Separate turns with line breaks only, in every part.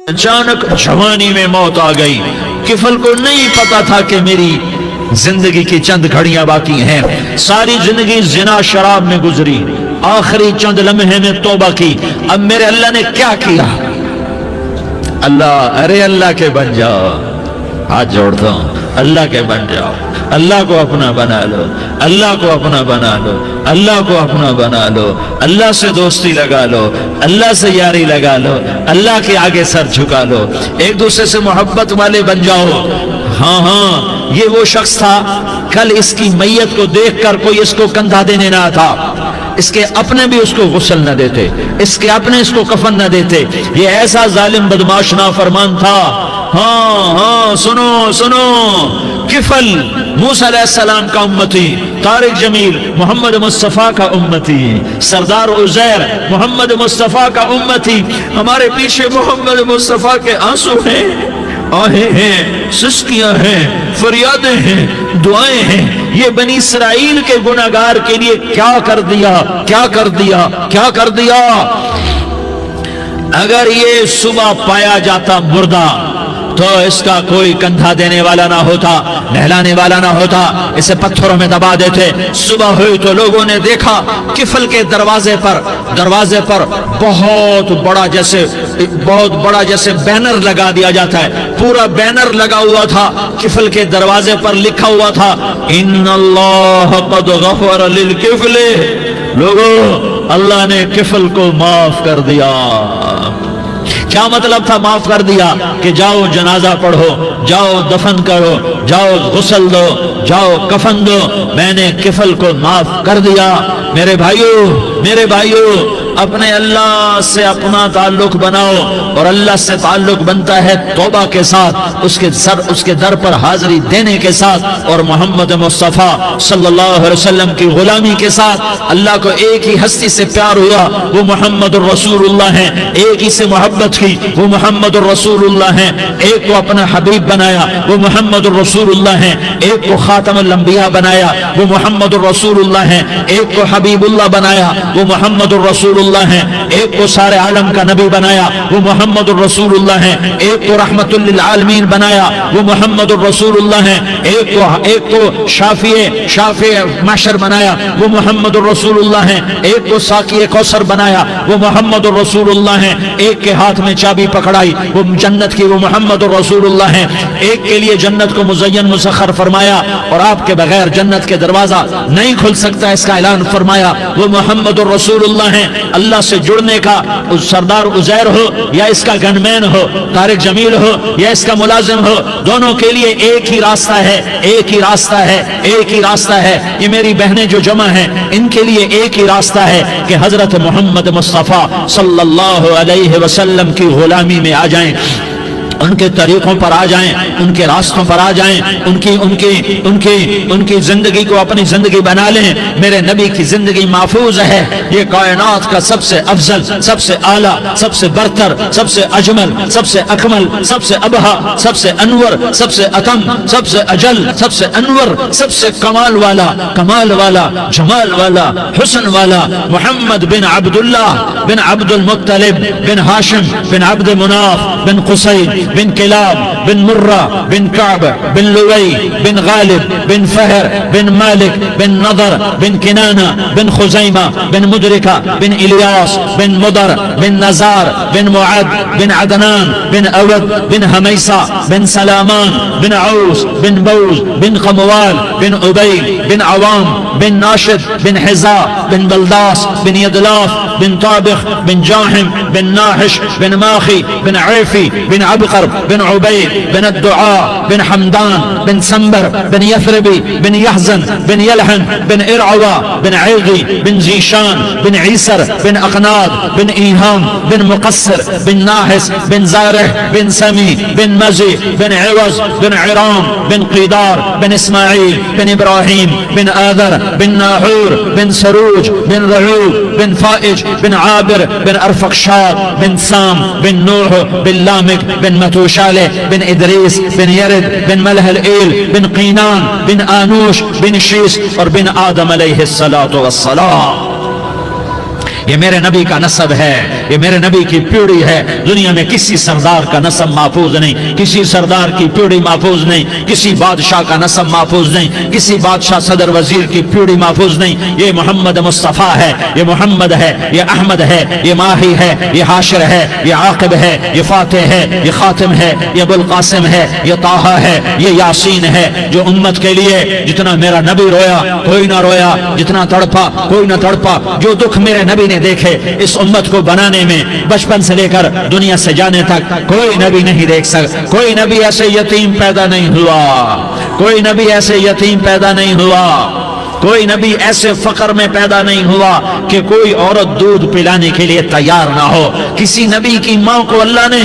اچانک جوانی میں موت آ گئی. کفل کو نہیں پتا تھا کہ میری زندگی کی چند گھڑیاں باقی ہیں. ساری زندگی زنا شراب میں گزری, آخری چند لمحے میں توبہ کی. اب میرے اللہ نے کیا کیا؟ اللہ, ارے اللہ کے بن جاؤ, ہاتھ جوڑتا ہوں, اللہ کے بن جاؤ, اللہ کو اپنا بنا لو, اللہ کو اپنا بنا لو, اللہ کو اپنا بنا لو, اللہ سے دوستی لگا لو, اللہ سے یاری لگا لو, اللہ کے آگے سر جھکا لو, ایک دوسرے سے محبت والے بن جاؤ. ہاں ہاں, یہ وہ شخص تھا کل اس کی میت کو دیکھ کر کوئی اس کو کندھا دینے نہ تھا, اس کے اپنے بھی اس کو غسل نہ دیتے, اس کے اپنے اس کو کفن نہ دیتے. یہ ایسا ظالم بدماش نافرمان تھا. ہاں ہاں, سنو سنو, کفل موسیٰ علیہ السلام کا امتی, طارق جمیل محمد مصطفیٰ کا امتی, سردار عزیر محمد مصطفیٰ کا امتی. ہمارے پیچھے محمد مصطفیٰ کے آنسو ہیں, آہیں ہیں, سسکیاں ہیں, فریادیں ہیں, دعائیں ہیں. یہ بنی اسرائیل کے گناہگار کے لیے کیا کر دیا, کیا کر دیا, کیا کر دیا. اگر یہ صبح پایا جاتا مردہ تو اس کا کوئی کندھا دینے والا نہ ہوتا, نہلانے والا نہ ہوتا, اسے پتھروں میں دبا دیتے. صبح ہوئی تو لوگوں نے دیکھا کفل کے دروازے پر بہت بڑا جیسے بینر لگا دیا جاتا ہے, پورا بینر لگا ہوا تھا. کفل کے دروازے پر لکھا ہوا تھا, ان اللہ قد غفر للکفل. لوگوں, اللہ نے کفل کو معاف کر دیا. کیا مطلب تھا معاف کر دیا؟ کہ جاؤ جنازہ پڑھو, جاؤ دفن کرو, جاؤ غسل دو, جاؤ کفن دو, میں نے کفل کو معاف کر دیا. میرے بھائیو, اپنے اللہ سے اپنا تعلق بناؤ, اور اللہ سے تعلق بنتا ہے توبہ کے ساتھ, اس کے در پر حاضری دینے کے ساتھ, اور محمد مصطفیٰ صلی اللہ علیہ وسلم کی غلامی کے ساتھ. اللہ کو ایک ہی ہستی سے پیار ہوا, وہ محمد الرسول اللہ ہیں. ایک ہی سے محبت کی, وہ محمد الرسول اللہ ہیں. ایک کو اپنا حبیب بنایا, وہ محمد الرسول اللہ ہیں. ایک کو خاتم الانبیاء بنایا, وہ محمد الرسول اللہ ہیں. ایک کو حبیب اللہ بنایا, وہ محمد الرسول اللہ ہیں. ایک کو سارے عالم کا نبی بنایا, وہ محمد الرسول اللہ ہیں. ایک کو رحمت للعالمین بنایا, وہ محمد الرسول اللہ ہیں. ایک کو شافع محشر بنایا, وہ محمد الرسول اللہ ہیں. ایک کو ساقی کوثر بنایا, وہ محمد الرسول اللہ ہیں. ایک کے ہاتھ میں چابی پکڑائی, وہ جنت کی, وہ محمد الرسول اللہ ہیں. ایک کے لیے جنت کو مزین مسخر فرمایا, اور آپ کے بغیر جنت کے دروازہ نہیں کھل سکتا, اس کا اعلان فرمایا, وہ محمد الرسول اللہ ہیں. اللہ سے جڑنے کا سردار عزیر ہو یا اس کا گنمین ہو, طارق جمیل ہو یا اس کا ملازم ہو, دونوں کے لیے ایک ہی راستہ ہے, ایک ہی راستہ ہے, ایک ہی راستہ ہے. یہ میری بہنیں جو جمع ہیں, ان کے لیے ایک ہی راستہ ہے کہ حضرت محمد مصطفیٰ صلی اللہ علیہ وسلم کی غلامی میں آ جائیں, ان کے طریقوں پر آ جائیں, ان کے راستوں پر آ جائیں, ان کی زندگی کو اپنی زندگی بنا لیں. میرے نبی کی زندگی محفوظ ہے. یہ کائنات کا سب سے افضل, سب سے اعلیٰ, سب سے برتر, سب سے اجمل, سب سے اکمل, سب سے ابہا, سب سے انور, سب سے اتم, سب سے اجل, سب سے انور, سب سے کمال والا, جمال والا, حسن والا, محمد بن عبداللہ بن عبد المطلب بن ہاشم بن عبد مناف بن قصی بن کلاب بن مرہ بن کعب بن لوی بن غالب بن فہر بن مالک بن نضر بن کنانہ بن خزیمہ بن مدرکہ بن الیاس بن مدر بن نزار بن معد بن عدنان بن اود بن حمیسہ بن سلامان بن عوس بن بوز بن قموال بن عبید بن عوام بن ناشد بن حزا بن بلداس بن یدلاف بن طابخ بن جاحم بن ناحش بن ماخی بن عیفی بن عبقر بن عبید بن الدعاء بن حمدان بن سنبر بن یثربی بن یحزن بن یلحن بن ارعوا بن عیغی بن زیشان بن عیسر بن اقناد بن ایہام بن مقصر بن ناحس بن زارح بن سمی بن مزی بن عوض بن عرام بن قیدار بن اسماعیل بن ابراہیم بن آذر بن ناحور بن سروج بن رعوب بن فائج بن عابر بن ارفقشاد بن سام بن نوح بن لامک بن متوشالہ بن ادریس بن یرد بن ملح الایل بن قینان بن آنوش بن شیس اور بن آدم علیہ الصلاۃ والسلام. یہ میرے نبی کا نسب ہے، یہ میرے نبی کی پیڑھی ہے۔ دنیا میں کسی سردار کا نسب محفوظ نہیں، کسی سردار کی پیڑھی محفوظ نہیں، کسی بادشاہ کا نسب محفوظ نہیں، کسی بادشاہ صدر وزیر کی پیڑھی محفوظ نہیں۔ یہ محمد مصطفیٰ ہے، یہ محمد ہے، یہ احمد ہے، یہ ماہی ہے، یہ حاشر ہے، یہ عاقب ہے، یہ فاتح ہے، یہ خاتم ہے، یہ ابو القاسم ہے، یہ طٰہٰ ہے، یہ یاسین ہے۔ جو امت کے لیے جتنا میرا نبی رویا کوئی نہ رویا، جتنا تڑپا کوئی نہ تڑپا، جو دکھ میرے نبی نے دیکھے اس امت کو بنانے میں، بچپن سے لے کر دنیا سے جانے تک کوئی نبی نہیں دیکھ سکتا۔ کوئی نبی ایسے یتیم پیدا نہیں ہوا، کوئی نبی ایسے یتیم پیدا نہیں ہوا، کوئی نبی ایسے فقر میں پیدا نہیں ہوا کہ کوئی عورت دودھ پلانے کے لیے تیار نہ ہو۔ کسی نبی کی ماں کو اللہ نے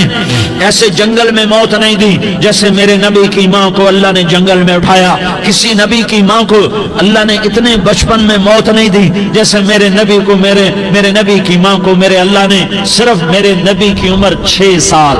ایسے جنگل میں موت نہیں دی جیسے میرے نبی کی ماں کو اللہ نے جنگل میں اٹھایا۔ کسی نبی کی ماں کو اللہ نے اتنے بچپن میں موت نہیں دی جیسے میرے نبی کو میرے نبی کی ماں کو میرے اللہ نے صرف میرے نبی کی عمر 6 سال،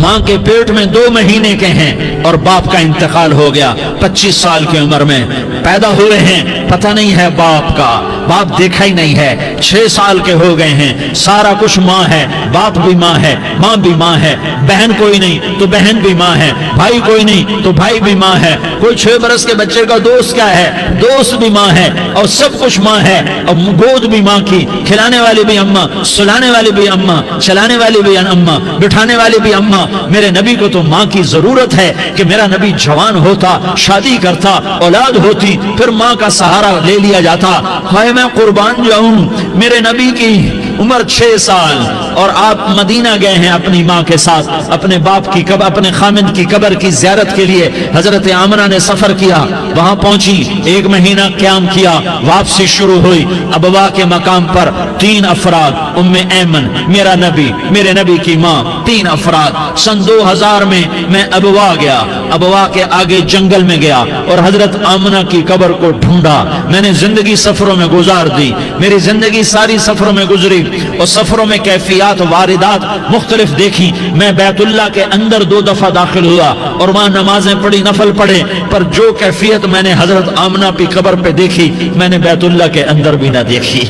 ماں کے پیٹ میں 2 مہینے کے ہیں اور باپ کا انتقال ہو گیا 25 سال کی عمر میں پیدا ہوئے ہیں، پتہ نہیں ہے باپ کا، باپ دیکھا ہی نہیں ہے، 6 سال کے ہو گئے ہیں، سارا کچھ ماں ہے، باپ بھی ماں ہے، ماں بھی ماں ہے، بہن کوئی نہیں تو بہن بھی ماں ہے، بھائی کوئی نہیں تو بھائی بھی ماں ہے، کوئی 6 برس کے بچے کا دوست کیا ہے، دوست بھی ماں ہے، اور سب کچھ ماں ہے، اور گود بھی ماں کی، کھلانے والی بھی اماں، سلانے والی بھی اماں، چلانے والی بھی اماں، بٹھانے والی بھی اماں۔ میرے نبی کو تو ماں کی ضرورت ہے کہ میرا نبی جوان ہوتا، شادی کرتا، اولاد ہوتی، پھر ماں کا سہارا لے لیا جاتا۔ ہائے میں قربان جاؤں، میرے نبی کی عمر 6 سال اور آپ مدینہ گئے ہیں اپنی ماں کے ساتھ، اپنے باپ کی قبر، اپنے خامند کی قبر کی زیارت کے لیے حضرت آمنہ نے سفر کیا، وہاں پہنچی، 1 مہینہ قیام کیا، واپسی شروع ہوئی۔ ابوا کے مقام پر 3 افراد، ام ایمن، میرا نبی، میرے نبی کی ماں، 3 افراد۔ سن 2000 میں ابوا گیا، ابوا کے آگے جنگل میں گیا اور حضرت آمنہ کی قبر کو ڈھونڈا۔ میں نے زندگی سفروں میں گزار دی، میری زندگی ساری سفروں میں گزری، اور سفروں میں کیفیات واردات مختلف دیکھی۔ میں بیت اللہ کے اندر 2 دفعہ داخل ہوا اور وہاں نمازیں پڑھی، نفل پڑھے، پر جو کیفیت میں نے حضرت آمنہ کی قبر پہ دیکھی میں نے بیت اللہ کے اندر بھی نہ دیکھی،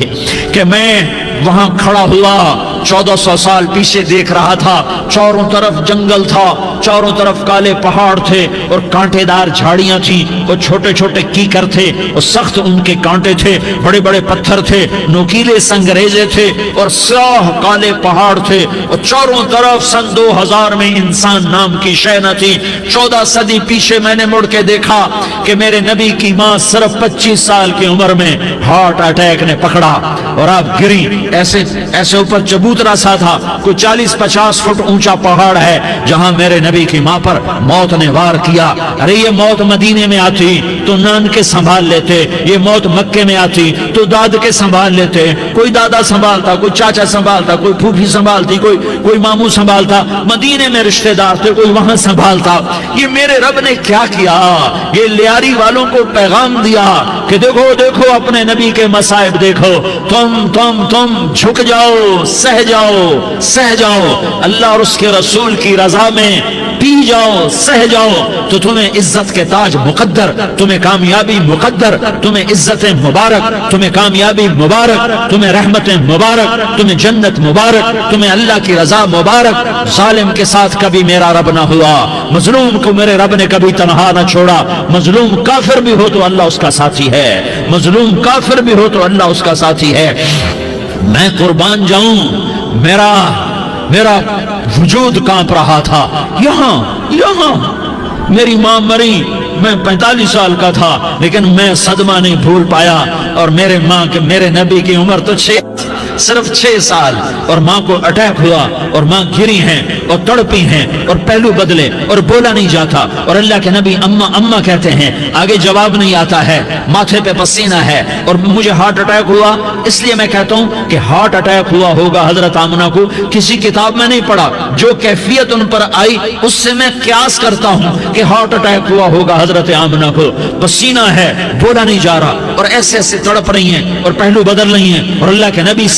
کہ میں وہاں کھڑا ہوا 1400 سال پیچھے دیکھ رہا تھا، چاروں طرف جنگل تھا، چاروں طرف کالے پہاڑ تھے اور کانٹے دار جھاڑیاں تھیں، اور چھوٹے چھوٹے کیکر تھے اور سخت ان کے کانٹے تھے، بڑے بڑے پتھر تھے، نوکیلے سنگریزے تھے اور سیاہ کالے پہاڑ تھے، اور چاروں طرف سن 2000 میں انسان نام کی شے نہ تھی۔ 14 صدی پیچھے میں نے مڑ کے دیکھا کہ میرے نبی کی ماں صرف 25 سال کی عمر میں ہارٹ اٹیک نے پکڑا اور آپ گری، ایسے اوپر چبوترا سا تھا، کوئی 40-50 فٹ اونچا پہاڑ ہے جہاں میرے نبی کی ماں پر موت نے وار کیا۔ ارے یہ موت مدینے میں آتی تو نان کے سنبھال لیتے، یہ موت مکے میں آتی تو داد کے سنبھال لیتے، کوئی دادا سنبھالتا، کوئی چاچا سنبھالتا، کوئی پھوپھی سنبھالتی، کوئی ماموں سنبھالتا، مدینے میں رشتہ دار تھے کوئی وہاں سنبھالتا۔ یہ میرے رب نے کیا کیا؟ یہ لیاری والوں کو پیغام دیا کہ دیکھو دیکھو اپنے نبی کے مصائب دیکھو، تم جھک جاؤ، سہ جاؤ، اللہ اور اس کے رسول کی رضا میں پی جاؤ، سہ جاؤ، تو تمہیں عزت کے تاج مقدر، تمہیں کامیابی مقدر، تمہیں عزت مبارک، تمہیں کامیابی مبارک، تمہیں رحمت مبارک، تمہیں جنت مبارک، تمہیں اللہ کی رضا مبارک۔ ظالم کے ساتھ کبھی میرا رب نہ ہوا، مظلوم کو میرے رب نے کبھی تنہا نہ چھوڑا۔ مظلوم کافر بھی ہو تو اللہ اس کا ساتھی ہے، مظلوم کافر بھی ہو تو اللہ اس کا ساتھی ہے۔ میں قربان جاؤں، میرا وجود کانپ رہا تھا۔ یہاں میری ماں مری، میں 45 سال کا تھا، لیکن میں صدمہ نہیں بھول پایا، اور میرے نبی کی عمر تو صرف 6 سال، اور ماں کو اٹیک ہوا اور ماں گری ہیں اور تڑپی ہیں اور پہلو بدلے اور بولا نہیں جاتا، اور اللہ کے نبی اماں کہتے ہیں، آگے جواب نہیں آتا ہے، ماتھے پہ پسینہ ہے، اور مجھے ہارٹ اٹیک ہوا۔ اس لیے میں کہتا ہوں کہ ہارٹ اٹیک ہوا ہوگا حضرت آمنہ کو، کسی کتاب میں نہیں پڑھا، جو کیفیت ان پر آئی اس سے میں قیاس کرتا ہوں کہ ہارٹ اٹیک ہوا ہوگا حضرت آمنہ کو۔ پسینہ ہے، بولا نہیں جا رہا، اور ایسے تڑپ رہی ہیں اور پہلو بدل رہی ہیں، اور اللہ کے نبی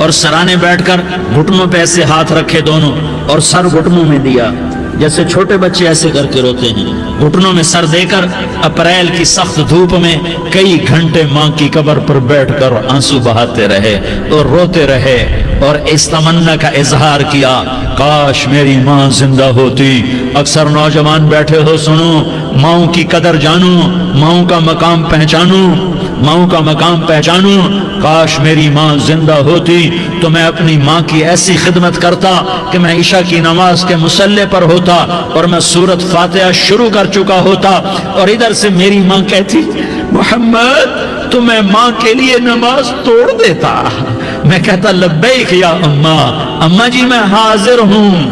اور سرانے بیٹھ کر گھٹنوں پہ ایسے ہاتھ رکھے دونوں اور سر گھٹنوں میں دیا، جیسے چھوٹے بچے ایسے کر کے روتے ہیں، گھٹنوں میں سر دے کر اپریل کی سخت دھوپ میں کئی گھنٹے ماں کی قبر پر بیٹھ کر آنسو بہاتے رہے اور روتے رہے اور اس تمنا کا اظہار کیا، کاش میری ماں زندہ ہوتی۔ اکثر نوجوان بیٹھے ہو، سنو، ماؤں کی قدر جانو، ماؤں کا مقام پہچانو، ماؤں کا مقام پہچانو۔ کاش میری ماں زندہ ہوتی تو میں اپنی ماں کی ایسی خدمت کرتا کہ میں عشاء کی نماز کے مصلی پر ہوتا اور میں سورۃ فاتحہ شروع کر چکا ہوتا، اور ادھر سے میری ماں کہتی محمد تو میں ماں کے لیے نماز توڑ دیتا۔ میں کہتا لبیک یا اماں، اماں جی میں حاضر ہوں۔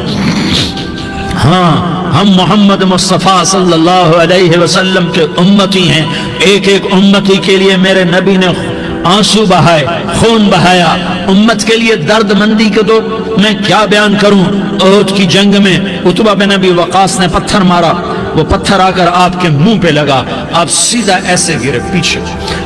ہاں، ہم محمد مصطفیٰ صلی اللہ علیہ وسلم کے امتی ہیں، ایک ایک امتی کے لیے میرے نبی نے آنسو بہائے، خون بہایا، امت کے لیے درد مندی کے تو میں کیا بیان کروں۔ احد کی جنگ میں عتبہ بن ابی وقاص نے پتھر مارا، وہ پتھر آ کر آپ کے منہ پہ لگا، آپ سیدھا ایسے گرے،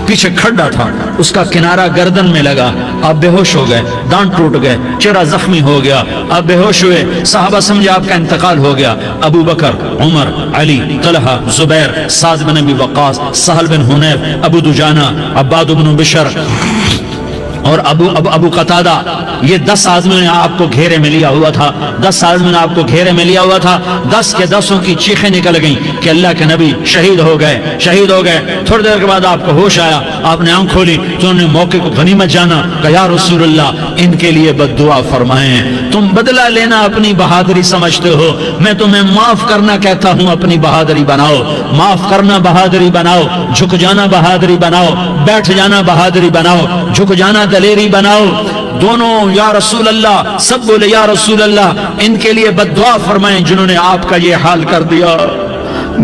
پیچھے کھڈا تھا، اس کا کنارہ گردن میں لگا، آپ بے ہوش ہو گئے، دانت ٹوٹ گئے، چہرہ زخمی ہو گیا، آپ بے ہوش ہوئے، صحابہ سمجھے آپ کا انتقال ہو گیا۔ ابو بکر، عمر، علی، طلحہ، زبیر، سعد بن ابی وقاص، سہل بن حنیف، ابو دجانہ، عباد بن بشر اور ابو قتادہ، یہ 10 آدمیوں نے آپ کو گھیرے میں لیا ہوا تھا، 10 آدمیوں نے آپ کو گھیرے میں لیا ہوا تھا، 10 کے 10 کی چیخیں نکل گئیں کہ اللہ کے نبی شہید ہو گئے، شہید ہو گئے۔ تھوڑی دیر کے بعد آپ کو ہوش آیا، آپ نے آنکھ کھولی تو انہوں نے موقع کو غنیمت جانا کہ یا رسول اللہ ان کے لیے بد دعا فرمائیں۔ تم بدلہ لینا اپنی بہادری سمجھتے ہو، میں تمہیں معاف کرنا کہتا ہوں، اپنی بہادری بناؤ، معاف کرنا بہادری بناؤ، جھک جانا بہادری بناؤ، بیٹھ جانا بہادری بناؤ، جھک جانا دلیری بناؤ۔ دونوں یا رسول اللہ، سب بولے یا رسول اللہ، ان کے لیے بد دعا فرمائیں جنہوں نے آپ کا یہ حال کر دیا۔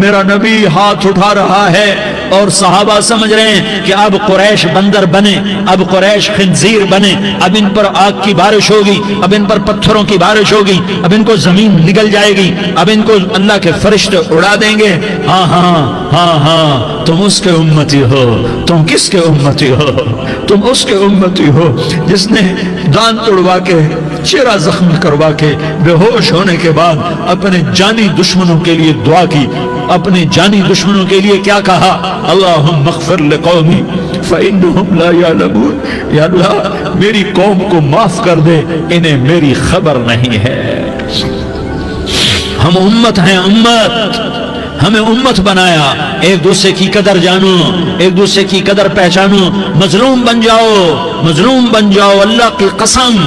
میرا نبی ہاتھ اٹھا رہا ہے اور صحابہ سمجھ رہے ہیں کہ اب قریش بندر بنے، اب قریش خنزیر بنے، اب ان پر آگ کی بارش ہوگی، اب ان پر پتھروں کی بارش ہوگی، اب ان کو زمین نگل جائے گی، اب ان کو اللہ کے فرشتے اڑا دیں گے۔ ہاں ہاں ہاں ہاں، تم اس کے امتی ہو، تم کس کے امتی ہو؟ تم اس کے امتی ہو جس نے دانت توڑوا کے، چہرہ زخم کروا کے، بے ہوش ہونے کے بعد اپنے جانی دشمنوں کے لیے دعا کی، اپنے جانی دشمنوں کے لیے کیا کہا؟ اللہم اغفر لقومی فإنہم لا یعلمون، یا اللہ میری قوم کو معاف کر دے، انہیں میری خبر نہیں ہے۔ ہم امت ہیں، امت، ہمیں امت بنایا، ایک دوسرے کی قدر جانو، ایک دوسرے کی قدر پہچانو، مظلوم بن جاؤ، مظلوم بن جاؤ، اللہ کی قسم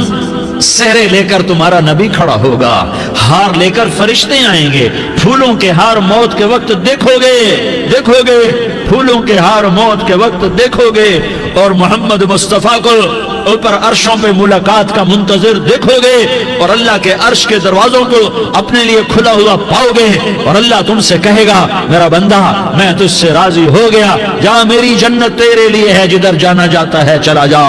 سہرے لے کر تمہارا نبی کھڑا ہوگا، ہار لے کر فرشتے آئیں گے، پھولوں کے ہار موت کے وقت دیکھو گے، دیکھو گے، پھولوں کے ہار موت کے وقت دیکھو گے، اور محمد مصطفیٰ کو اوپر عرشوں پہ ملاقات کا منتظر دیکھو گے، اور اللہ کے عرش کے دروازوں کو اپنے لیے کھلا ہوا پاؤ گے، اور اللہ تم سے کہے گا میرا بندہ میں تجھ سے راضی ہو گیا، جا میری جنت تیرے لیے ہے، جدھر جانا جاتا ہے چلا جا۔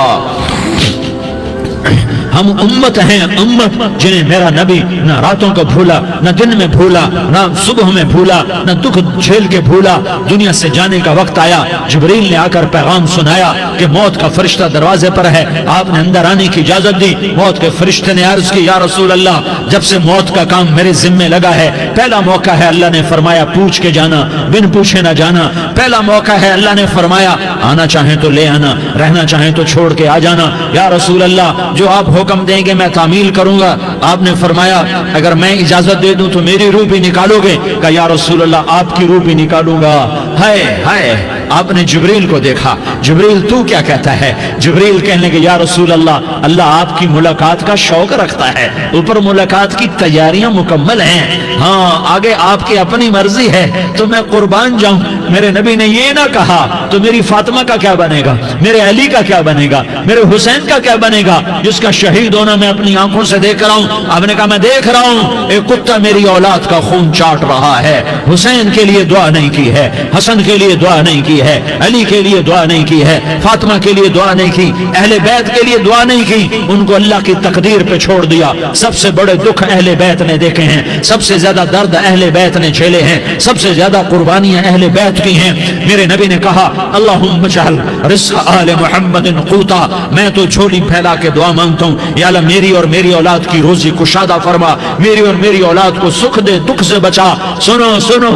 ہم امت ہیں، امت جنہیں میرا نبی نہ راتوں کو بھولا، نہ دن میں بھولا، نہ صبح میں بھولا، نہ دکھ جھیل کے بھولا۔ دنیا سے جانے کا وقت آیا، جبریل نے آ کر پیغام سنایا کہ موت کا فرشتہ دروازے پر ہے، آپ نے اندر آنے کی اجازت دی۔ موت کے فرشتے نے عرض کی یا رسول اللہ جب سے موت کا کام میرے ذمے لگا ہے، پہلا موقع ہے، اللہ نے فرمایا پوچھ کے جانا، بن پوچھے نہ جانا، پہلا موقع ہے، اللہ نے فرمایا آنا چاہیں تو لے آنا، رہنا چاہیں تو چھوڑ کے آ جانا۔ یا رسول اللہ جو آپ حکم دیں گے میں تعمیل کروں گا۔ آپ نے فرمایا اگر میں اجازت دے دوں تو میری روح بھی نکالو گے؟ کہا یا رسول اللہ آپ کی روح بھی نکالوں گا۔ ہائے ہائے، آپ نے جبریل کو دیکھا، جبریل تو کیا کہتا ہے؟ جبریل کہنے کہ یا رسول اللہ اللہ آپ کی ملاقات کا شوق رکھتا ہے، اوپر ملاقات کی تیاریاں مکمل ہیں، ہاں آگے آپ کی اپنی مرضی ہے تو میں قربان جاؤں۔ میرے نبی نے یہ نہ کہا تو میری فاطمہ کا کیا بنے گا، میرے علی کا کیا بنے گا، میرے حسین کا کیا بنے گا جس کا شہید ہونا میں اپنی آنکھوں سے دیکھ رہا ہوں۔ آپ نے کہا میں دیکھ رہا ہوں ایک کتا میری اولاد کا خون چاٹ رہا ہے، حسین کے لیے دعا نہیں کی ہے، حسن کے لیے دعا نہیں کی کی ہے, علی کے لیے دعا نہیں کی ہے, فاطمہ کے لیے دعا نہیں کی, اہل بیت کے لیے دعا نہیں کی, ان کو اللہ کی تقدیر پہ چھوڑ دیا. سب سے بڑے دکھ اہل بیت نے دیکھے ہیں, سب سے زیادہ درد اہل بیت نے جھیلے ہیں, سب سے زیادہ قربانیاں اہل بیت کی ہیں. میرے نبی نے کہا اللہم اجعل رزق آل محمد قوتا, میں تو جھولی پھیلا کے دعا مانگتا ہوں, یا اللہ میری اور میری اولاد کی روزی کشادہ فرما, میری اور میری اولاد کو سکھ دے, دکھ سے بچا. سنو سنو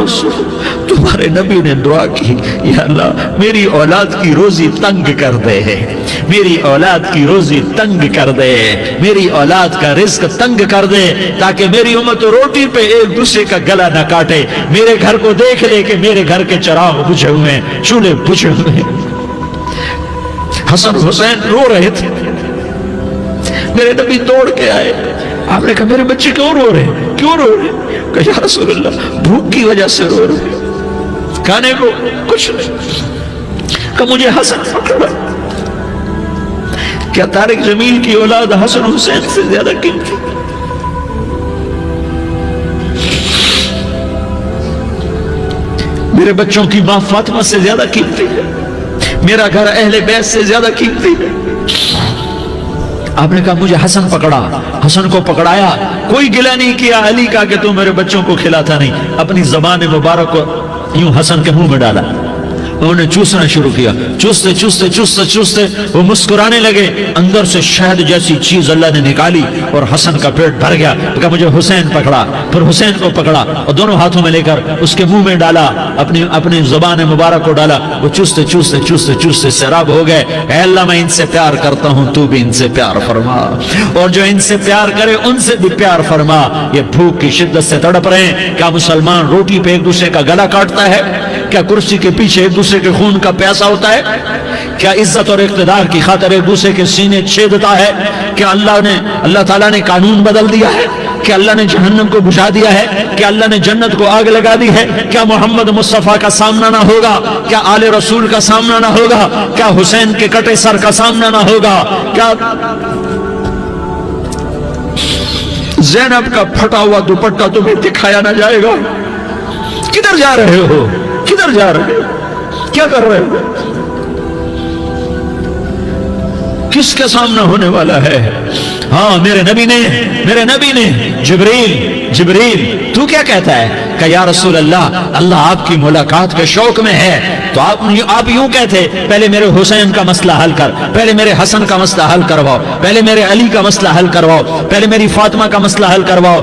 تمہارے نبی نے دعا کی, یا اللہ میری اولاد کی روزی تنگ کر دے, میری اولاد کی روزی تنگ کر دے, میری اولاد کا رزق تنگ کر دے, تاکہ میری امت روٹی پہ ایک دوسرے کا گلا نہ کاٹے, میرے گھر کو دیکھ لے کہ میرے گھر کے چراغ بجھے ہوئے ہیں, چولہے بجھے ہوئے ہیں. حسن حسین رو رہے تھے, میرے نبی دوڑ کے آئے, آپ نے کہا میرے بچے کیوں رو رہے ہیں, کیوں رو رہے ہیں؟ کہا یا رسول اللہ بھوک کی وجہ سے رو رہے ہیں, کھانے کو کچھ نہیں. کہ مجھے حسن پکڑا. کیا طارق جمیل کی اولاد حسن حسین سے زیادہ قیمتی؟ میرے بچوں کی ماں فاطمہ سے زیادہ قیمتی ہے, میرا گھر اہل بیت سے زیادہ قیمتی ہے. آپ نے کہا مجھے حسن پکڑا, حسن کو پکڑایا, کوئی گلہ نہیں کیا علی کا کہ تو میرے بچوں کو کھلاتا نہیں, اپنی زبان مبارک کو یوں حسن کے منہ میں ڈالا, انہوں نے چوسنا شروع کیا, چوستے چوستے چوستے چوستے وہ مسکرانے لگے, اندر سے شہد جیسی چیز اللہ نے نکالی اور حسن کا پیٹ بھر گیا. کہا مجھے حسین پکڑا, پھر حسین کو پکڑا اور دونوں ہاتھوں میں لے کر اس کے منہ میں ڈالا, اپنی زبان مبارک کو ڈالا. وہ چوستے چوستے چوستے چوستے سیراب ہو گئے. اے اللہ میں ان سے پیار کرتا ہوں, تو بھی ان سے پیار فرما, اور جو ان سے پیار کرے ان سے بھی پیار فرما. یہ بھوک کی شدت سے تڑپ رہے ہیں. کیا مسلمان روٹی پہ ایک دوسرے کا گلا کاٹتا ہے؟ کیا کرسی کے پیچھے ایک دوسرے کے خون کا پیاسا ہوتا ہے؟ کیا عزت اور اقتدار کی خاطر ایک دوسرے کے سینے چھیدتا ہے؟ کیا اللہ تعالیٰ نے قانون بدل دیا ہے؟ کیا اللہ نے جہنم کو بجھا دیا ہے؟ کیا اللہ نے جنت کو آگ لگا دی ہے؟ کیا محمد مصطفیٰ کا سامنا نہ ہوگا؟ کیا آل رسول کا سامنا نہ ہوگا؟ کیا حسین کے کٹے سر کا سامنا نہ ہوگا؟ کیا زینب کا پھٹا ہوا دوپٹہ تمہیں دکھایا نہ جائے گا؟ کدھر جا رہے ہو؟ کدھر جا رہے ہو؟ کیا کر رہے ہو؟ کس کے سامنا ہونے والا ہے؟ ہاں میرے نبی نے جبریل تو کیا کہتا ہے؟ کہ یا رسول اللہ آپ کی ملاقات کے شوق میں ہے. تو آپ یوں کہتے پہلے میرے حسین کا مسئلہ حل کر, پہلے میرے حسن کا مسئلہ حل کرواؤ, پہلے میرے علی کا مسئلہ حل کرواؤ, پہلے میری فاطمہ کا مسئلہ حل کرواؤ.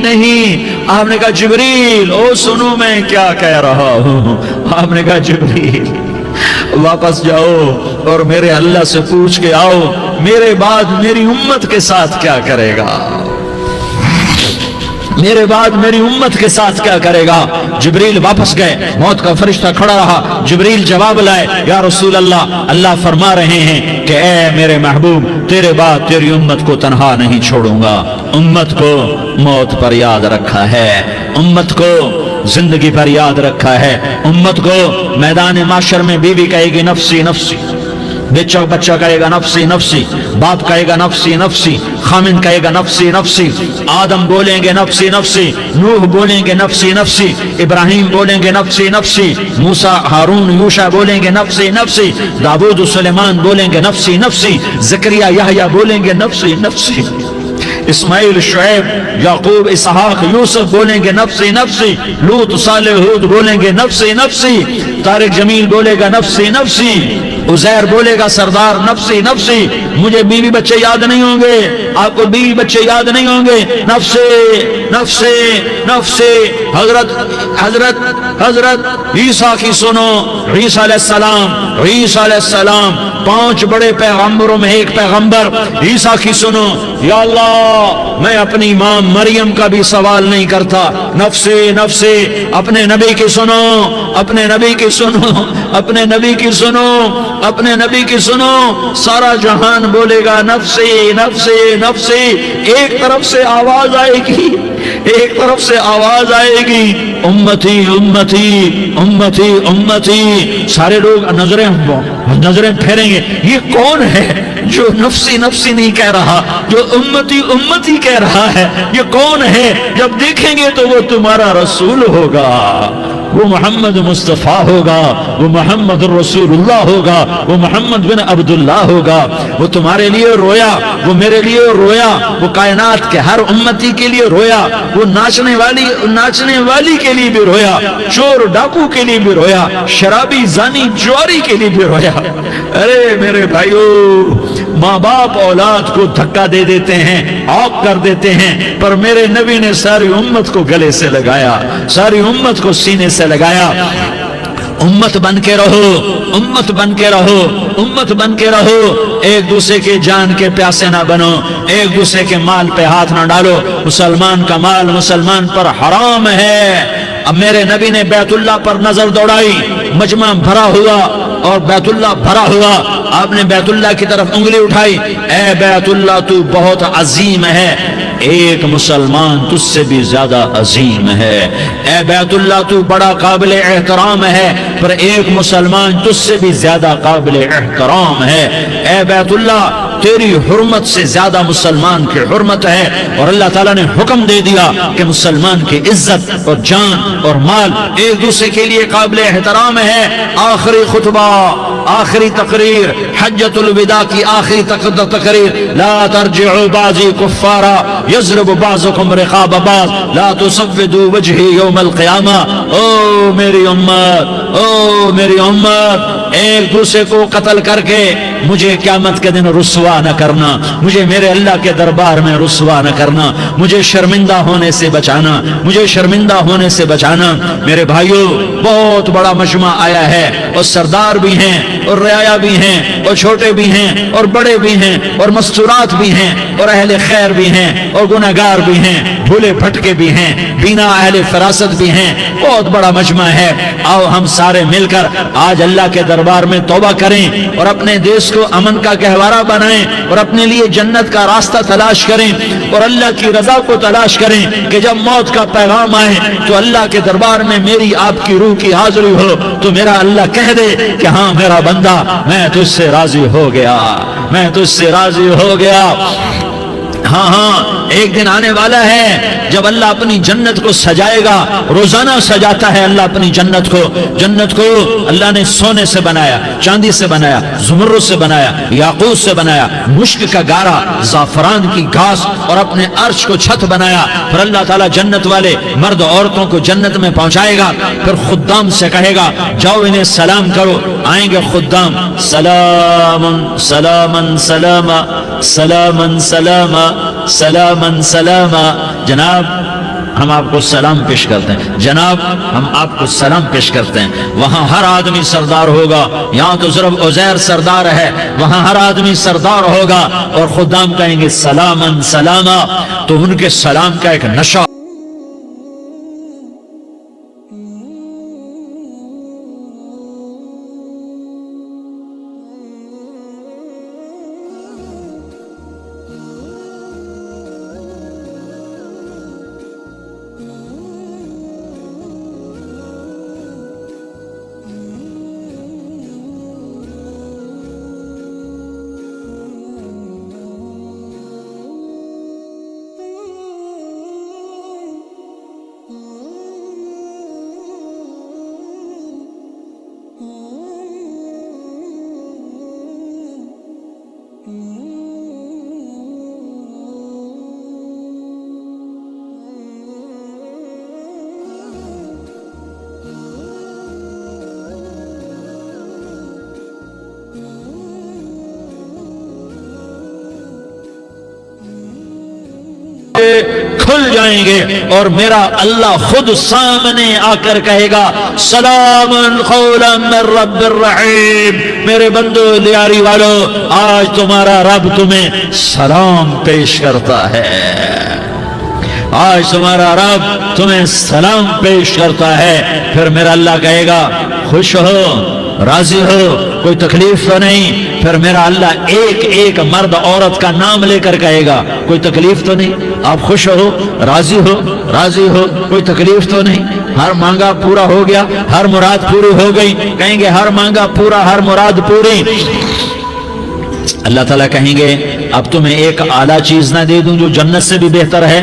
نہیں. آپ نے کہا جبریل او سنو میں کیا کہہ رہا ہوں. آپ نے کہا جبریل واپس جاؤ اور میرے اللہ سے پوچھ کے آؤ میرے بعد میری امت کے ساتھ کیا کرے گا, میرے بعد میری امت کے ساتھ کیا کرے گا. جبریل واپس گئے, موت کا فرشتہ کھڑا رہا. جبریل جواب لائے, یا رسول اللہ فرما رہے ہیں کہ اے میرے محبوب تیرے بعد تیری امت کو تنہا نہیں چھوڑوں گا. امت کو موت پر یاد رکھا ہے, امت کو زندگی پر یاد رکھا ہے, امت کو میدان معاشر میں بیوی کہے گی نفسی نفسی, بچہ کہے گا نفسی نفسی, باپ کہے گا نفسی نفسی, خامن کہے گا نفسی نفسی, آدم بولیں گے نفسی نفسی, نوح بولیں گے نفسی نفسی, ابراہیم بولیں گے نفسی نفسی, موسیٰ ہارون یوشع بولیں گے نفسی نفسی, داؤد سلیمان بولیں گے نفسی نفسی, زکریا یحییٰ بولیں گے نفسی نفسی, اسماعیل شعیب یعقوب اسحاق یوسف بولیں گے نفسی نفسی, لوط صالح ہود بولیں گے نفسی نفسی, طارق جمیل بولے گا نفسی نفسی, عزیر بولے گا سردار نفسی نفسی. مجھے بیوی بچے یاد نہیں ہوں گے, آپ کو بیوی بچے یاد نہیں ہوں گے, نفسی نفسی نفسی. حضرت عیسیٰ کی سنو, عیسیٰ علیہ السلام 5 بڑے پیغمبروں میں ایک پیغمبر عیسیٰ کی سنو. یا اللہ میں اپنی ماں مریم کا بھی سوال نہیں کرتا, نفسی نفسی. اپنے نبی کی سنو, اپنے نبی کی سنو, اپنے نبی کی سنو, اپنے نبی کی سنو. سارا جہان بولے گا نفسی نفسی نفسی. ایک طرف سے آواز آئے گی, ایک طرف سے آواز آئے گی امتی امتی امتی امتی. سارے لوگ نظریں پھیریں گے, یہ کون ہے جو نفسی نفسی نہیں کہہ رہا, جو امتی امتی کہہ رہا ہے؟ یہ کون ہے؟ جب دیکھیں گے تو وہ تمہارا رسول ہوگا. وہ محمد مصطفیٰ ہوگا، وہ محمد رسول ہوگا، وہ محمد بن عبداللہ ہوگا۔ وہ تمہارے لیے رویا، وہ میرے لیے رویا، وہ کائنات کے ہر امتی کے لیے رویا، وہ ناچنے والی کے لیے بھی رویا، چور ڈاکو کے لیے بھی رویا، شرابی زانی جواری کے لیے بھی رویا۔ ارے میرے بھائیو، ماں باپ اولاد کو دھکا دے دیتے ہیں، عوق کر دیتے ہیں، پر میرے نبی نے ساری امت کو گلے سے لگایا، ساری امت کو سینے سے لگایا۔ امت بن کے رہو، امت بن کے رہو، امت بن کے رہو، ایک دوسرے کے جان کے پیاسے نہ بنو، ایک دوسرے کے مال پہ ہاتھ نہ ڈالو۔ مسلمان کا مال مسلمان پر حرام ہے۔ اب میرے نبی نے بیت اللہ پر نظر دوڑائی، مجمع بھرا ہوا اور بیت اللہ بھرا ہوا، آپ نے بیت اللہ کی طرف انگلی اٹھائی، اے بیت اللہ تو بہت عظیم ہے، ایک مسلمان تجھ سے بھی زیادہ عظیم ہے۔ اے بیت اللہ تو بڑا قابل احترام ہے، پر ایک مسلمان تجھ سے بھی زیادہ قابل احترام ہے۔ اے بیت اللہ تیری حرمت سے زیادہ مسلمان کی حرمت ہے، اور اللہ تعالیٰ نے حکم دے دیا کہ مسلمان کی عزت اور جان اور مال ایک دوسرے کے لیے قابل احترام ہے۔ آخری خطبہ، آخری تقریر، حجۃ الوداع کی آخری تقریر، لا ترجعوا بعضی کفارا یضرب بعضکم رقاب بعض لا تسودوا وجہی یوم القیامہ۔ او میری امت، او میری امت، ایک دوسرے کو قتل کر کے مجھے قیامت کے دن رسوا نہ کرنا، مجھے میرے اللہ کے دربار میں رسوا نہ کرنا، مجھے شرمندہ ہونے سے بچانا، مجھے شرمندہ ہونے سے بچانا۔ میرے بھائیوں، بہت بڑا مجمع آیا ہے، اور سردار بھی ہیں اور رعایا بھی ہیں اور چھوٹے بھی ہیں اور بڑے بھی ہیں اور مستورات بھی ہیں اور اہل خیر بھی ہیں اور گناہگار بھی ہیں، بھولے بھٹکے بھی ہیں، بینا اہل فراست بھی ہیں، بہت بڑا مجمع ہے۔ آؤ ہم سارے مل کر آج اللہ کے دربار میں توبہ کریں اور اپنے دیش کو امن کا گہوارہ بنائیں اور اپنے لیے جنت کا راستہ تلاش کریں اور اللہ کی رضا کو تلاش کریں کہ جب موت کا پیغام آئے تو اللہ کے دربار میں میری آپ کی روح کی حاضری ہو تو میرا اللہ کہہ دے کہ ہاں میرا بندہ، میں تجھ سے راضی ہو گیا، میں تجھ سے راضی ہو گیا۔ ہاں ہاں، ایک دن آنے والا ہے جب اللہ اپنی جنت کو سجائے گا، روزانہ سجاتا ہے اللہ اپنی جنت کو۔ جنت کو اللہ نے سونے سے بنایا، چاندی سے بنایا، زمرد سے بنایا، یاقوت سے بنایا، مشک کا گارا، زعفران کی گھاس اور اپنے عرش کو چھت بنایا۔ پھر اللہ تعالیٰ جنت والے مرد عورتوں کو جنت میں پہنچائے گا، پھر خدام سے کہے گا جاؤ انہیں سلام کرو۔ آئیں گے خدام، سلامن سلامن سلاما، سلامن سلاما، سلامن سلاما۔ جناب ہم آپ کو سلام پیش کرتے ہیں، جناب ہم آپ کو سلام پیش کرتے ہیں۔ وہاں ہر آدمی سردار ہوگا، یہاں تو صرف عزیر سردار ہے، وہاں ہر آدمی سردار ہوگا، اور خدام کہیں گے سلامن سلاما، تو ان کے سلام کا ایک نشہ کھل جائیں گے اور میرا اللہ خود سامنے آ کر کہے گا سلام قولا من رب الرحیم۔ میرے بندو لیاری والو، آج تمہارا رب تمہیں سلام پیش کرتا ہے، آج تمہارا رب تمہیں سلام پیش کرتا ہے۔ پھر میرا اللہ کہے گا خوش ہو، راضی ہو، کوئی تکلیف تو نہیں؟ پھر میرا اللہ ایک ایک مرد عورت کا نام لے کر کہے گا کوئی تکلیف تو نہیں؟ آپ خوش ہو، راضی ہو، راضی ہو، کوئی تکلیف تو نہیں؟ ہر مانگا پورا ہو گیا، ہر مراد پوری ہو گئی؟ کہیں گے ہر مانگا پورا، ہر مراد پوری۔ اللہ تعالیٰ کہیں گے اب تمہیں ایک اعلیٰ چیز نہ دے دوں جو جنت سے بھی بہتر ہے؟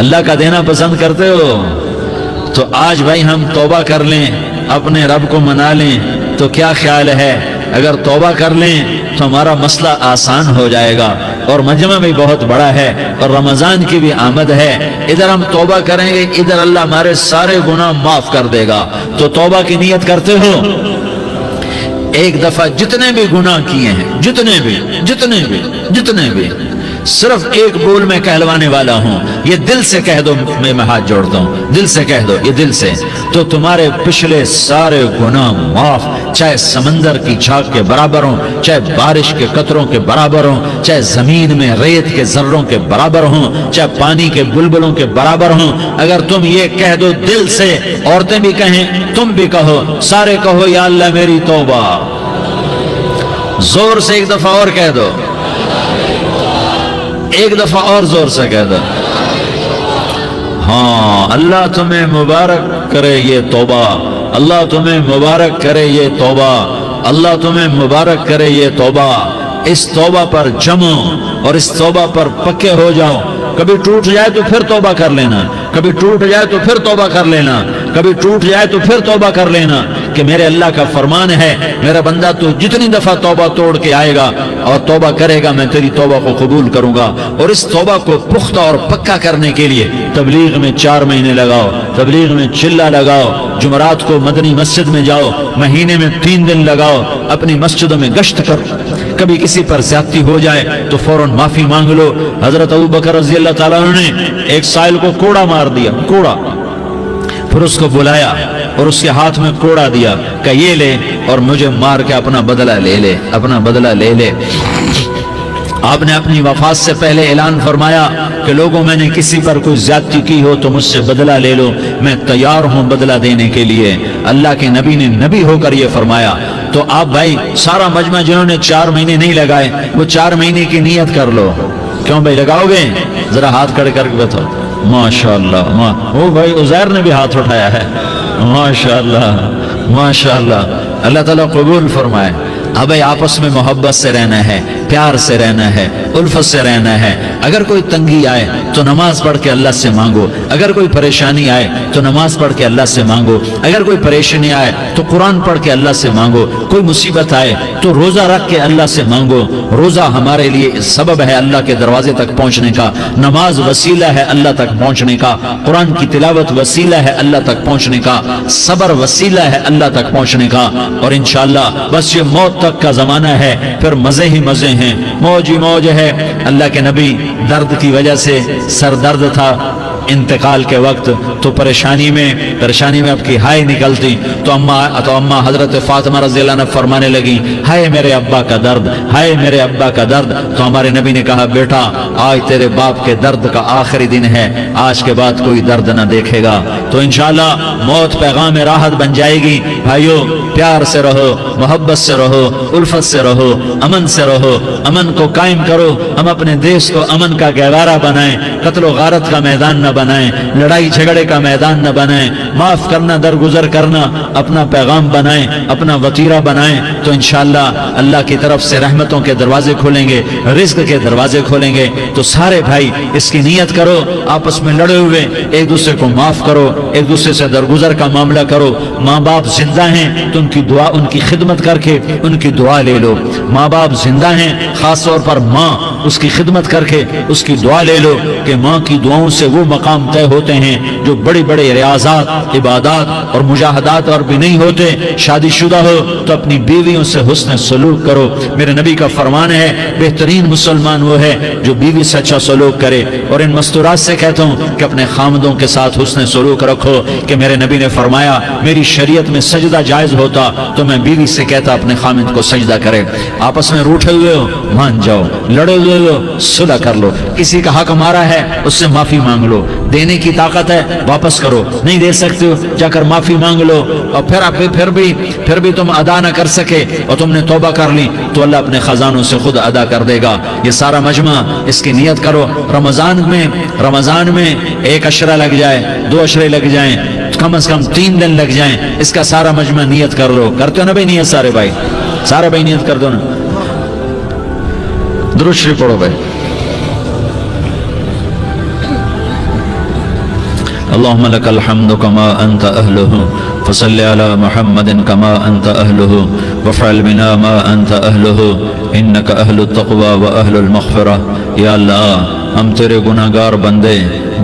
اللہ کا دینا پسند کرتے ہو؟ تو آج بھائی ہم توبہ کر لیں، اپنے رب کو منا لیں، تو کیا خیال ہے اگر توبہ کر لیں تو ہمارا مسئلہ آسان ہو جائے گا، اور مجمع بھی بہت بڑا ہے اور رمضان کی بھی آمد ہے، ادھر ہم توبہ کریں گے، ادھر اللہ ہمارے سارے گناہ معاف کر دے گا۔ تو توبہ کی نیت کرتے ہو؟ ایک دفعہ جتنے بھی گناہ کیے ہیں، جتنے بھی صرف ایک بول میں کہلوانے والا ہوں، یہ دل سے کہہ دو، میں ہاتھ جوڑتا ہوں، دل سے کہہ دو، یہ دل سے، تو تمہارے پچھلے سارے گناہ معاف، چاہے سمندر کی جھاگ کے برابر ہوں، چاہے بارش کے قطروں کے برابر ہوں، چاہے زمین میں ریت کے ذروں کے برابر ہوں، چاہے پانی کے بلبلوں کے برابر ہوں۔ اگر تم یہ کہہ دو دل سے، عورتیں بھی کہیں، تم بھی کہو، سارے کہو یا اللہ میری توبہ، زور سے ایک دفعہ اور کہہ دو، ایک دفعہ اور زور سے کہہ دو۔ ہاں، اللہ تمہیں مبارک کرے یہ توبہ، اللہ تمہیں مبارک کرے یہ توبہ، اللہ تمہیں مبارک کرے یہ توبہ۔ اس توبہ پر جمو اور اس توبہ پر پکے ہو جاؤ۔ کبھی ٹوٹ جائے تو پھر توبہ کر لینا، کبھی ٹوٹ جائے تو پھر توبہ کر لینا، کبھی ٹوٹ جائے تو پھر توبہ کر لینا، کہ میرے اللہ کا فرمان ہے، میرا بندہ تو جتنی دفعہ توبہ توڑ کے آئے گا اور توبہ کرے گا، میں تیری توبہ کو قبول کروں گا۔ اور اس توبہ کو پختہ اور پکا کرنے کے لیے تبلیغ میں 4 مہینے لگاؤ، تبلیغ میں چلہ لگاؤ، جمعرات کو مدنی مسجد میں جاؤ، مہینے میں 3 دن لگاؤ، اپنی مسجدوں میں گشت کرو۔ کبھی کسی پر زیادتی ہو جائے تو فوراً معافی مانگ لو۔ حضرت ابوبکر رضی اللہ تعالیٰ عنہ نے ایک سائل کو کوڑا مار دیا، کوڑا، پھر اس کو بلایا اور اس کے ہاتھ میں کوڑا دیا کہ یہ لے اور مجھے مار کے اپنا بدلہ لے لے، اپنا بدلہ لے لے۔ آپ نے اپنی وفات سے پہلے اعلان فرمایا کہ لوگوں، میں نے کسی پر کوئی زیادتی کی ہو تو مجھ سے بدلہ لے لو، میں تیار ہوں بدلہ دینے کے لیے۔ اللہ کے نبی نے نبی ہو کر یہ فرمایا۔ تو آپ بھائی سارا مجمع جنہوں نے 4 مہینے نہیں لگائے، وہ 4 مہینے کی نیت کر لو۔ کیوں بھائی لگاؤ گے؟ ذرا ہاتھ کھڑے کر کے بتاؤ۔ ماشاءاللہ، وہ بھائی عزیر نے بھی ہاتھ اٹھایا ہے، ماشاءاللہ ماشاءاللہ، اللہ تعالیٰ قبول فرمائے۔ اب آپس میں محبت سے رہنا ہے، پیار سے رہنا ہے، الفت سے رہنا ہے۔ اگر کوئی تنگی آئے تو نماز پڑھ کے اللہ سے مانگو، اگر کوئی پریشانی آئے تو نماز پڑھ کے اللہ سے مانگو، اگر کوئی پریشانی آئے تو قرآن پڑھ کے اللہ سے مانگو، کوئی مصیبت آئے تو روزہ رکھ کے اللہ سے مانگو۔ روزہ ہمارے لیے سبب ہے اللہ کے دروازے تک پہنچنے کا، نماز وسیلہ ہے اللہ تک پہنچنے کا، قرآن کی تلاوت وسیلہ ہے اللہ تک پہنچنے کا، صبر وسیلہ ہے اللہ تک پہنچنے کا۔ اور انشاءاللہ بس یہ موت تک کا زمانہ ہے، پھر مزے ہی مزے ہیں، موج ہی موج ہے۔ اللہ کے نبی درد کی وجہ سے سر درد تھا انتقال کے وقت، تو پریشانی میں اب کی ہائے نکلتی، تو اما حضرت فاطمہ رضی اللہ عنہ فرمانے لگی، ہائے میرے ابا کا درد، ہائے میرے ابا کا درد۔ تو ہمارے نبی نے کہا، بیٹا آج تیرے باپ کے درد کا آخری دن ہے، آج کے بعد کوئی درد نہ دیکھے گا۔ تو انشاءاللہ موت پیغام راحت بن جائے گی۔ بھائیو پیار سے رہو، محبت سے رہو، الفت سے رہو، امن سے رہو، امن کو قائم کرو۔ ہم اپنے دیش کو امن کا گہوارہ بنائیں، قتل و غارت کا میدان نہ بنائیں، لڑائی جھگڑے کا میدان نہ بنائیں، معاف کرنا، درگزر کرنا اپنا پیغام بنائیں، اپنا وتیرہ بنائیں۔ تو انشاءاللہ اللہ کی طرف سے رحمتوں کے دروازے کھولیں گے، رزق کے دروازے کھولیں گے۔ تو سارے بھائی اس کی نیت کرو، آپس میں لڑے ہوئے ایک دوسرے کو معاف کرو، ایک دوسرے سے درگزر کا معاملہ کرو۔ ماں باپ زندہ ہیں تو ان کی دعا، ان کی خدمت کر کے ان کی دعا لے لو۔ ماں باپ زندہ ہیں، خاص طور پر ماں، اس کی خدمت کر کے اس کی دعا لے لو، کہ ماں کی دعاؤں سے وہ مقام طے ہوتے ہیں جو بڑی بڑے ریاضات، عبادات اور مجاہدات اور بھی نہیں ہوتے۔ شادی شدہ ہو تو اپنی بیویوں سے حسن سلوک کرو۔ میرے نبی کا فرمان ہے، بہترین مسلمان وہ ہے جو بیوی سے اچھا سلوک کرے۔ اور ان مستورات سے کہتا ہوں کہ اپنے خامدوں کے ساتھ حسن سلوک رکھو، کہ میرے نبی نے فرمایا، میری شریعت میں سجدہ جائز ہوتا تو میں بیوی سے کہتا اپنے خامد کو سجدہ کرے۔ آپس میں روٹھے ہوئے ہو مان جاؤ، لڑے ہوئے ہو صلح کر لو، کسی کا حق مارا ہے اس سے معافی مانگ لو، دینے کی طاقت ہے واپس کرو، نہیں دے سکتے ہو جا کر معافی مانگ لو۔ اور پھر بھی تم ادا نہ کر سکے اور تم نے توبہ کر لی تو اللہ اپنے خزانوں سے خود ادا کر دے گا۔ یہ سارا مجمع اس کی نیت کرو۔ رمضان میں 1 عشرہ لگ جائے، 2 عشرے لگ جائیں، کم از کم 3 دن لگ جائیں، اس کا سارا مجمع نیت کر لو۔ کرتے ہو نا بھائی نیت؟ سارے بھائی نیت کر دو نا۔ درود شریف پڑھو بھائی۔ اللهم لك الحمد كما أنت أهله فصل على محمد كما أنت أهله وافعل بنا ما أنت أهله إنك أهل التقوى وأهل المغفرة. یا اللہ ہم تیرے گناہگار بندے،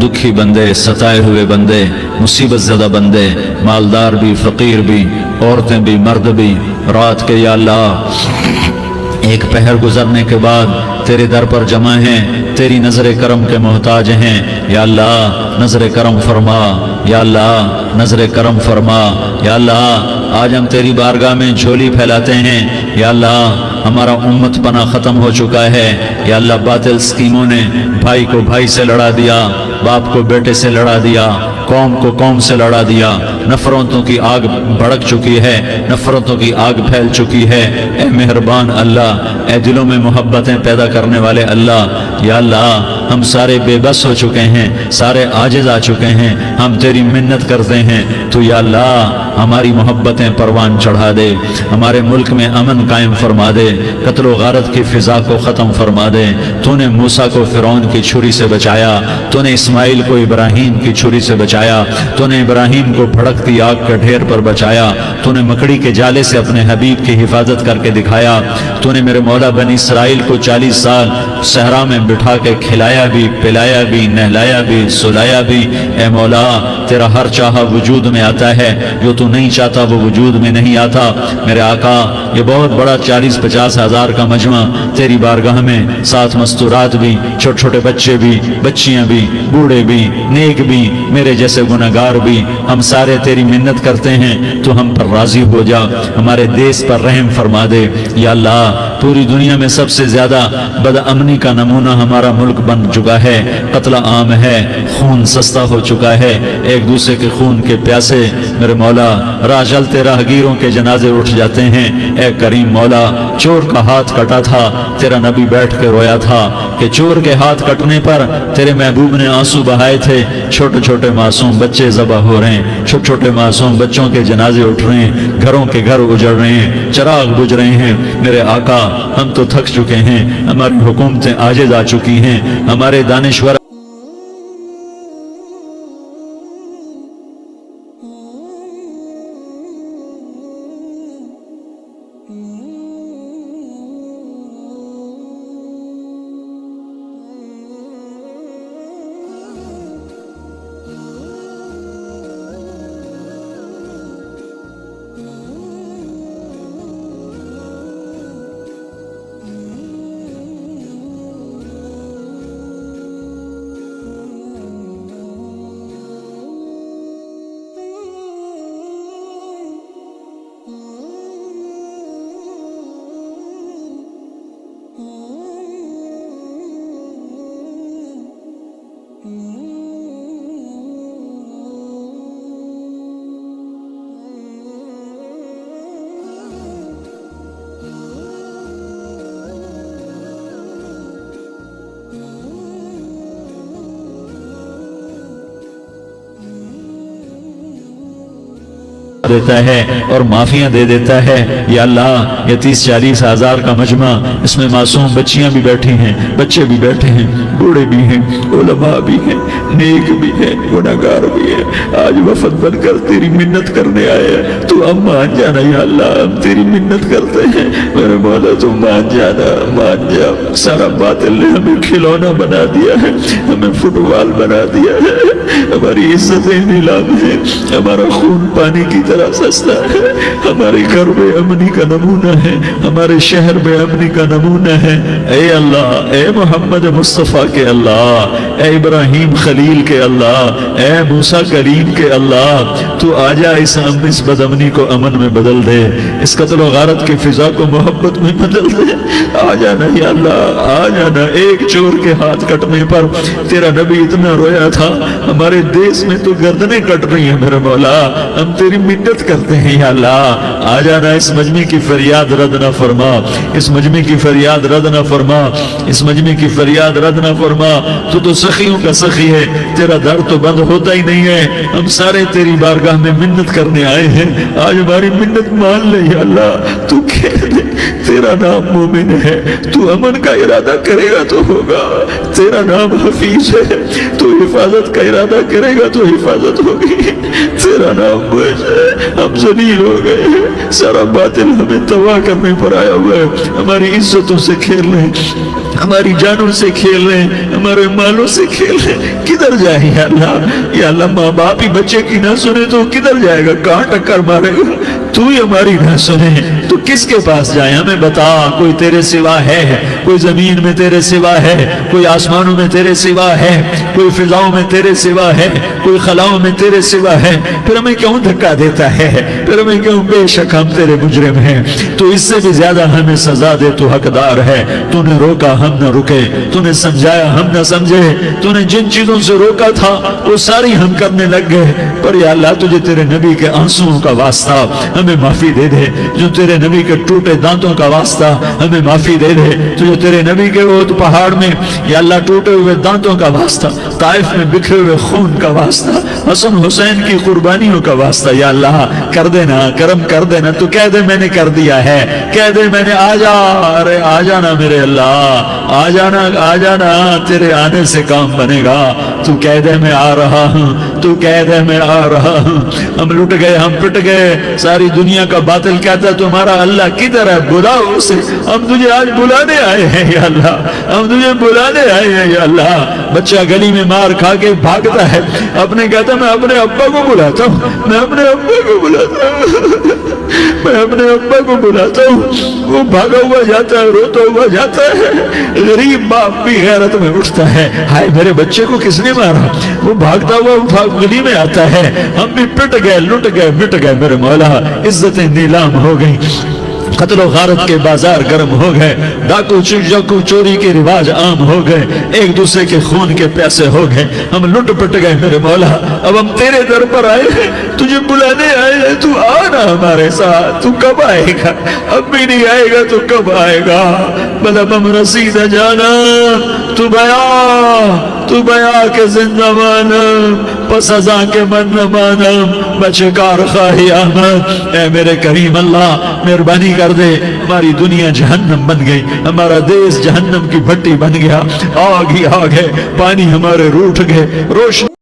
دکھی بندے، ستائے ہوئے بندے، مصیبت زدہ بندے، مالدار بھی، فقیر بھی، عورتیں بھی، مرد بھی، رات کے یا اللہ ایک پہر گزرنے کے بعد تیرے در پر جمع ہیں، تیری نظر کرم کے محتاج ہیں. یا اللہ نظر کرم فرما، یا اللہ نظر کرم فرما. یا اللہ آج ہم تیری بارگاہ میں جھولی پھیلاتے ہیں. یا اللہ ہمارا امت پناہ ختم ہو چکا ہے. یا اللہ باطل اسکیموں نے بھائی کو بھائی سے لڑا دیا، باپ کو بیٹے سے لڑا دیا، قوم کو قوم سے لڑا دیا. نفرتوں کی آگ بھڑک چکی ہے، نفرتوں کی آگ پھیل چکی ہے. اے مہربان اللہ، اے دلوں میں محبتیں پیدا کرنے والے اللہ. یا اللہ ہم سارے بے بس ہو چکے ہیں، سارے عاجز آ چکے ہیں، ہم تیری منت کرتے ہیں. تو یا اللہ ہماری محبتیں پروان چڑھا دے، ہمارے ملک میں امن قائم فرما دے، قتل و غارت کی فضا کو ختم فرما دے. تو نے موسیٰ کو فرعون کی چھری سے بچایا، تو نے اسماعیل کو ابراہیم کی چھری سے بچایا، تو نے ابراہیم کو بھڑکتی آگ کے ڈھیر پر بچایا، تو نے مکڑی کے جالے سے اپنے حبیب کی حفاظت کر کے دکھایا. تو نے میرے مولا بنی اسرائیل کو 40 سال صحرا میں بٹھا کے کھلایا بھی، پلایا بھی، نہلایا بھی، سلایا بھی. اے مولا تیرا ہر چاہا وجود میں آتا ہے، جو تو نہیں چاہتا وہ وجود میں نہیں آتا. میرے آقا یہ بہت بڑا 40-50 ہزار کا مجمع تیری بارگاہ میں، ساتھ مستورات بھی، چھوٹے چھوٹے بچے بھی، بچیاں بھی، بوڑھے بھی، نیک بھی، میرے جیسے گناہگار بھی، ہم سارے تیری منت کرتے ہیں تو ہم پر راضی ہو جا، ہمارے دیس پر رحم فرما دے. یا اللہ پوری دنیا میں سب سے زیادہ بد امنی کا نمونہ ہمارا ملک بن چکا ہے، قتل عام ہے، خون سستا ہو چکا ہے، ایک دوسرے کے خون کے پیاسے. میرے مولا راہ چلتے راہگیروں کے جنازے اٹھ جاتے ہیں. اے کریم مولا چور کا ہاتھ کٹا تھا، تیرا نبی بیٹھ کے رویا تھا کہ چور کے ہاتھ کٹنے پر تیرے محبوب نے آنسو بہائے تھے. چھوٹے چھوٹے معصوم بچے ذبح ہو رہے ہیں، چھوٹے چھوٹے معصوم بچوں کے جنازے اٹھ رہے ہیں، گھروں کے گھر اجڑ رہے ہیں، چراغ بجھ رہے ہیں. میرے آقا ہم تو تھک چکے ہیں، ہماری حکومتیں عاجز آ چکی ہیں، ہمارے دانشور دیتا ہے اور معافیاں دے دیتا ہے. یا اللہ یہ 30-40 ہزار کا مجمع، اس میں معصوم بچیاں بھی بیٹھی ہیں، بچے بھی بیٹھے ہیں، بوڑھے بھی ہیں، علماء بھی ہیں، نیک بھی ہیں، گناہگار بھی ہیں. آج وفد بن کر تیری منت کرنے آئے ہیں، تو اب مان جانا. یا اللہ ہم تیری منت کرتے ہیں، میرے مولا تو مان جانا، مان جا. سارا باطل نے ہمیں کھلونا بنا دیا ہے، ہمیں فٹ بال بنا دیا ہے، ہماری عزتیں نیلام ہیں، ہمارا خون پانی کی طرح سستا ہے، ہمارے گھر بے امنی کا نمونہ ہے، ہمارے شہر بے امنی کا نمونہ ہے. اے اللہ، اے محمد مصطفیٰ کے اللہ، اے ابراہیم خلیل کے اللہ، اے موسیٰ کلیم کے اللہ، تو آجا اس بد امنی کو امن میں بدل دے، اس قتل و غارت کی فضا کو محبت میں بدل دے. آ جانا یا اللہ، آ جانا. ایک چور کے ہاتھ کٹنے پر تیرا نبی اتنا رویا تھا، ہمارے دیس میں تو گردنیں کٹ رہی ہیں. میرے مولا ہم تیری منت منت کرتے ہیں یا اللہ آ جانا اس مجمع کی فریاد رد نہ فرما، اس مجمع کی فریاد رد نہ فرما، اس مجمع کی فریاد رد نہ فرما۔ تو سخیوں کا سخی ہے، تیرا در تو بند ہوتا ہی نہیں ہے، ہم سارے تیری بارگاہ میں منت کرنے آئے ہیں، آج ہماری منت مان لے یا اللہ۔ تو کہہ دے تیرا نام مومن ہے، تو امن کا ارادہ کرے گا تو ہوگا، تیرا نام حفیظ ہے، تو حفاظت کا ارادہ کرے گا تو حفاظت ہوگی، تیرا نام بوجھ ہے، ہم ذلیل ہو گئے، سارا باطل ہمیں تباہ کرنے پر آیا ہوا ہے، ہماری عزتوں سے کھیل رہے ہیں، ہماری جانوں سے کھیل رہے ہیں، ہمارے مالوں سے کھیل رہے ہیں، کدھر جائے یا اللہ؟ یا اللہ ماں باپ ہی بچے کی نہ سنے تو کدھر جائے گا، کہاں ٹکر مارے گا؟ تو ہی ہماری نہ سنے تو کس کے پاس جائے؟ ہمیں بتا، کوئی تیرے سوا ہے؟ کوئی زمین میں تیرے سوا ہے؟ کوئی آسمانوں میں تیرے سوا ہے؟ کوئی فضاؤں میں تیرے سوا ہے؟ کوئی خلاؤں میں تیرے سوا ہے؟ پھر ہمیں کیوں دھکا دیتا ہے؟ پھر ہمیں کیوں؟ بے شک ہم تیرے مجرم ہیں، تو اس سے بھی زیادہ ہمیں سزا دے، تو حقدار ہے۔ تو نے روکا ہم نہ رکے، تو نے سمجھایا ہم نہ سمجھے، تو نے جن چیزوں سے روکا تھا وہ ساری ہم کرنے لگ گئے، پر یا اللہ تجھے تیرے نبی کے آنسوؤں کا واسطہ ہمیں معافی دے دے، جو تیرے نبی کے ٹوٹے دانتوں کا واسطہ ہمیں معافی دے دے، تجھے تیرے نبی کے وہ پہاڑ میں یا اللہ ٹوٹے ہوئے دانتوں کا واسطہ، طائف میں بکھرے ہوئے خون کا واسطہ، حسن حسین کی قربانیوں کا واسطہ یا اللہ کر دینا، کرم کر دینا۔ تو کہہ دے میں نے کر دیا ہے، کہہ دے میں نے، آ جا، ارے آ جانا میرے اللہ، آ جانا، آ جانا، تیرے آنے سے کام بنے گا۔ تو کہہ دے میں آ رہا ہوں، تو کہہ دے میں آ رہا ہوں۔ ہم لٹ گئے، ہم پٹ گئے، ساری دنیا کا باطل کہتا ہے تمہارا اللہ کدھر ہے، بلاؤ اسے، ہم تجھے آج بلانے آئے ہیں یا اللہ، ہم تجھے بلانے آئے ہیں یا اللہ۔ بچہ گلی میں مار کھا کے بھاگتا ہے، اپنے کہتا میں اپنے ابا کو بلاتا ہوں، میں اپنے ابا کو بلاتا ہوں، میں اپنے ابا کو بلاتا ہوں، وہ بھاگا ہوا جاتا ہے، روتا ہوا جاتا ہے۔ غریب باپ بھی غیرت میں اٹھتا ہے، ہائے میرے بچے کو کس نے مارا، وہ بھاگتا ہوا گلی میں آتا ہے۔ ہم بھی پٹ گئے، لٹ گئے، مٹ گئے میرے مولا، عزتیں نیلام ہو گئیں، قتل و غارت کے بازار گرم ہو گئے، ڈاکو چوری کے رواج عام ہو گئے، ایک دوسرے کے خون کے پیاسے ہو گئے، ہم لٹ پٹ گئے میرے مولا۔ اب ہم تیرے در پر آئے ہیں، تجھے بلانے آئے ہیں، تو آنا ہمارے ساتھ۔ تو کب آئے گا؟ اب بھی نہیں آئے گا تو کب آئے گا؟ مطلب ہم رسید جانا، تو بیا کے زندہ مانم، پس ازاں کے من نہ مانم، بچکار خواہی آمد۔ اے میرے کریم اللہ مہربانی کر دے، ہماری دنیا جہنم بن گئی، ہمارا دیس جہنم کی بھٹی بن گیا، آگ ہی آگ ہے، پانی ہمارے روٹھ گئے، روشنی